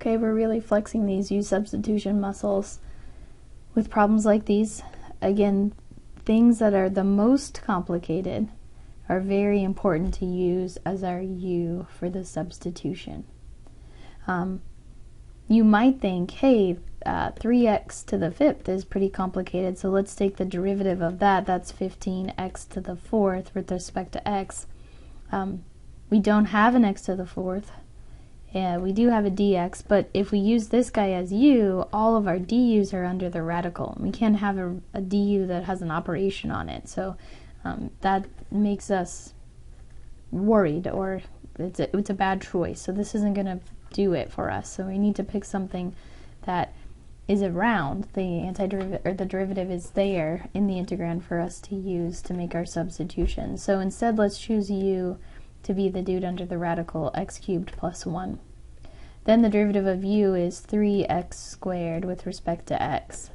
Okay, we're really flexing these u substitution muscles with problems like these. Again, things that are the most complicated are very important to use as our u for the substitution. You might think, hey, 3x to the fifth is pretty complicated, so let's take the derivative of that. That's 15x to the fourth with respect to x. We don't have an x to the fourth. Yeah, we do have a dx, but if we use this guy as u, all of our du's are under the radical. We can't have a du that has an operation on it, so that makes us worried, or it's a bad choice. So this isn't going to do it for us. So we need to pick something that is around the antiderivative, or the derivative is there in the integrand for us to use to make our substitution. So instead, let's choose u to be the dude under the radical, x cubed plus 1. Then the derivative of u is 3x squared with respect to x.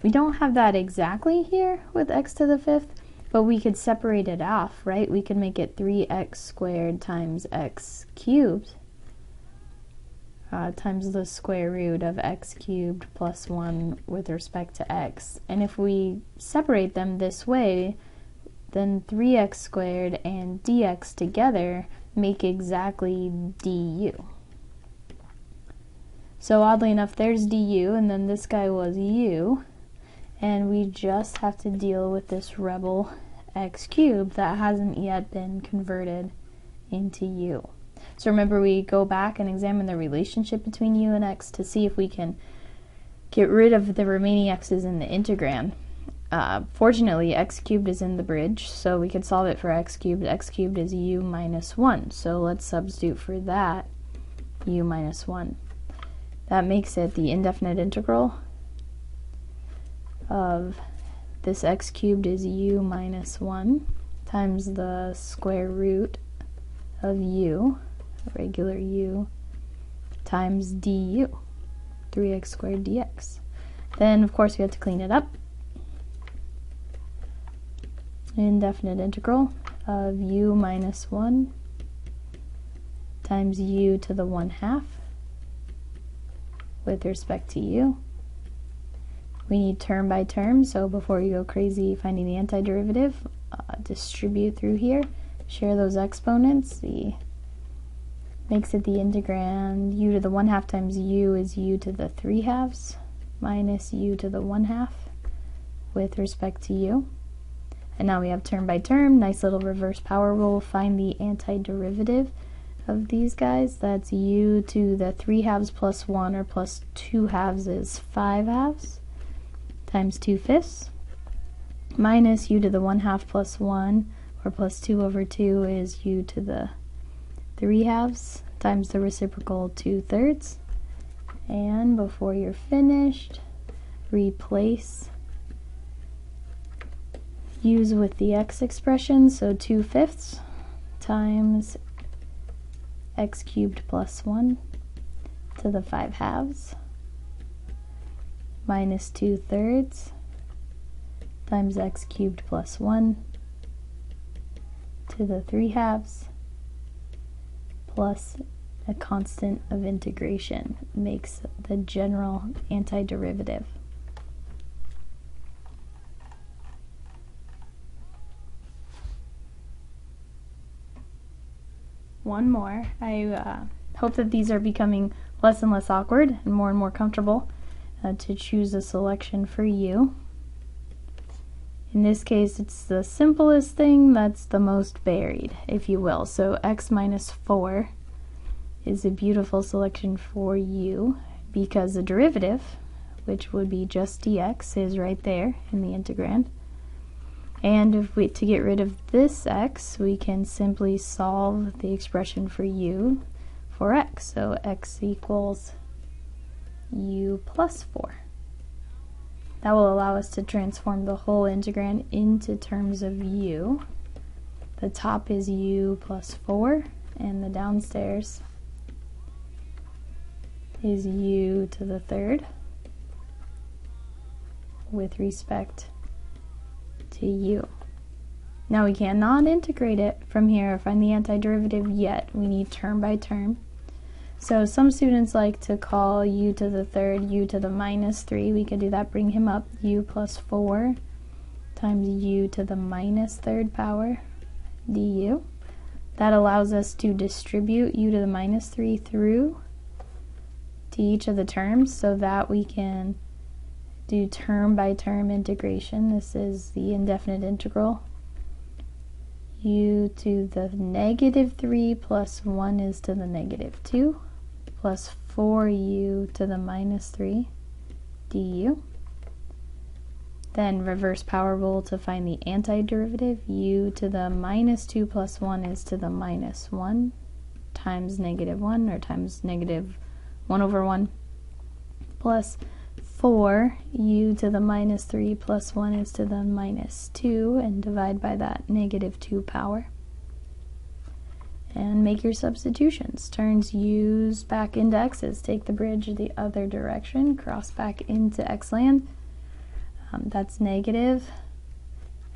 We don't have that exactly here with x to the fifth, but we could separate it off, right? We could make it 3x squared times x cubed times the square root of x cubed plus 1 with respect to x. And if we separate them this way, then 3x squared and dx together make exactly du. So oddly enough, there's du, and then this guy was u, and we just have to deal with this rebel x cubed that hasn't yet been converted into u. So remember, we go back and examine the relationship between u and x to see if we can get rid of the remaining x's in the integrand. Fortunately, x cubed is in the bridge, so we could solve it for x cubed. X cubed is u minus 1, so let's substitute for that u minus 1. That makes it the indefinite integral of this x cubed is u minus 1 times the square root of u, regular u, times du, 3x squared dx. Then, of course, we have to clean it up. Indefinite integral of u minus 1 times u to the 1/2 with respect to u. We need term by term, so before you go crazy finding the antiderivative, distribute through here, share those exponents. Makes it the integrand u to the 1/2 times u is u to the 3/2 minus u to the 1/2 with respect to u. And now we have term by term, nice little reverse power rule, find the antiderivative of these guys. That's u to the 3/2 plus 1, or plus 2/2 is 5/2 times 2/5 minus u to the 1/2 plus 1, or plus 2 over 2 is u to the 3/2 times the reciprocal 2/3. And before you're finished, replace u's with the x expression, so 2/5 times x cubed plus 1 to the 5/2 minus 2/3 times x cubed plus 1 to the 3/2 plus a constant of integration makes the general antiderivative. One more. I hope that these are becoming less and less awkward and more comfortable to choose a selection for you. In this case, it's the simplest thing that's the most buried, if you will. So x minus 4 is a beautiful selection for you because the derivative, which would be just dx, is right there in the integrand. And if we, to get rid of this x, we can simply solve the expression for u for x. So x equals u plus 4. That will allow us to transform the whole integrand into terms of u. The top is u plus 4, and the downstairs is u to the 3rd with respect to u. Now we cannot integrate it from here or find the antiderivative yet. We need term by term. So some students like to call u to the third u to the minus 3. We could do that, bring him up, u plus 4 times u to the minus third power du. That allows us to distribute u to the minus 3 through to each of the terms so that we can do term by term integration. This is the indefinite integral. U to the negative 3 plus 1 is to the negative 2 plus 4u to the minus 3 du. Then reverse power rule to find the antiderivative. U to the minus 2 plus 1 is to the minus 1 times negative 1, or times negative 1 over 1, plus 4u to the minus 3 plus 1 is to the minus 2, and divide by that negative 2 power. And make your substitutions. Turns u's back into x's. Take the bridge the other direction, cross back into x land. That's negative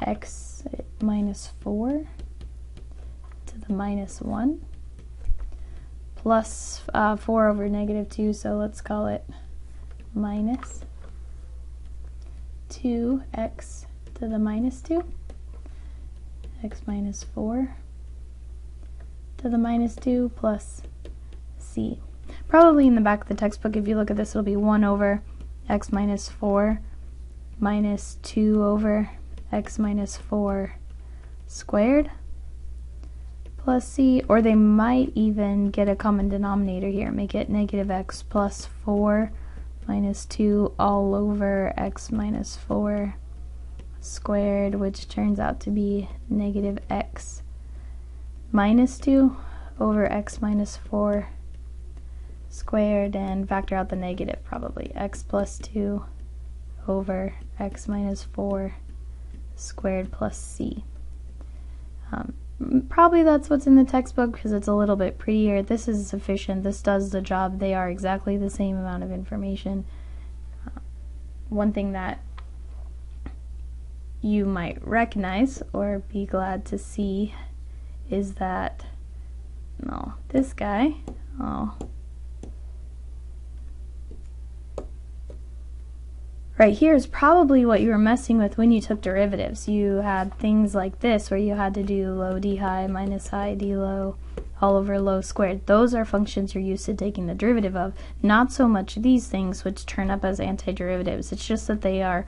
x minus 4 to the minus 1 plus 4 over negative 2, so let's call it minus 2x to the minus 2, x minus 4 to the minus 2 plus c. Probably in the back of the textbook, if you look at this, it'll be 1 over x minus 4 minus 2 over x minus 4 squared plus c, or they might even get a common denominator here, make it negative x plus 4 minus 2 all over x minus 4 squared, which turns out to be negative x minus 2 over x minus 4 squared, and factor out the negative probably, x plus 2 over x minus 4 squared plus c. Probably that's what's in the textbook because it's a little bit prettier. This is sufficient. This does the job. They are exactly the same amount of information. One thing that you might recognize or be glad to see is that, no, this guy, right here is probably what you were messing with when you took derivatives. You had things like this where you had to do low d high minus high d low all over low squared. Those are functions you're used to taking the derivative of, not so much these things which turn up as antiderivatives. It's just that they are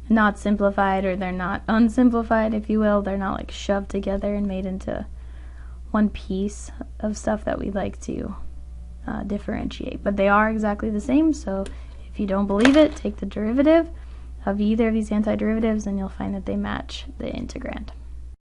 not simplified, or they're not unsimplified, if you will. They're not like shoved together and made into one piece of stuff that we like to differentiate. But they are exactly the same, so if you don't believe it, take the derivative of either of these antiderivatives and you'll find that they match the integrand.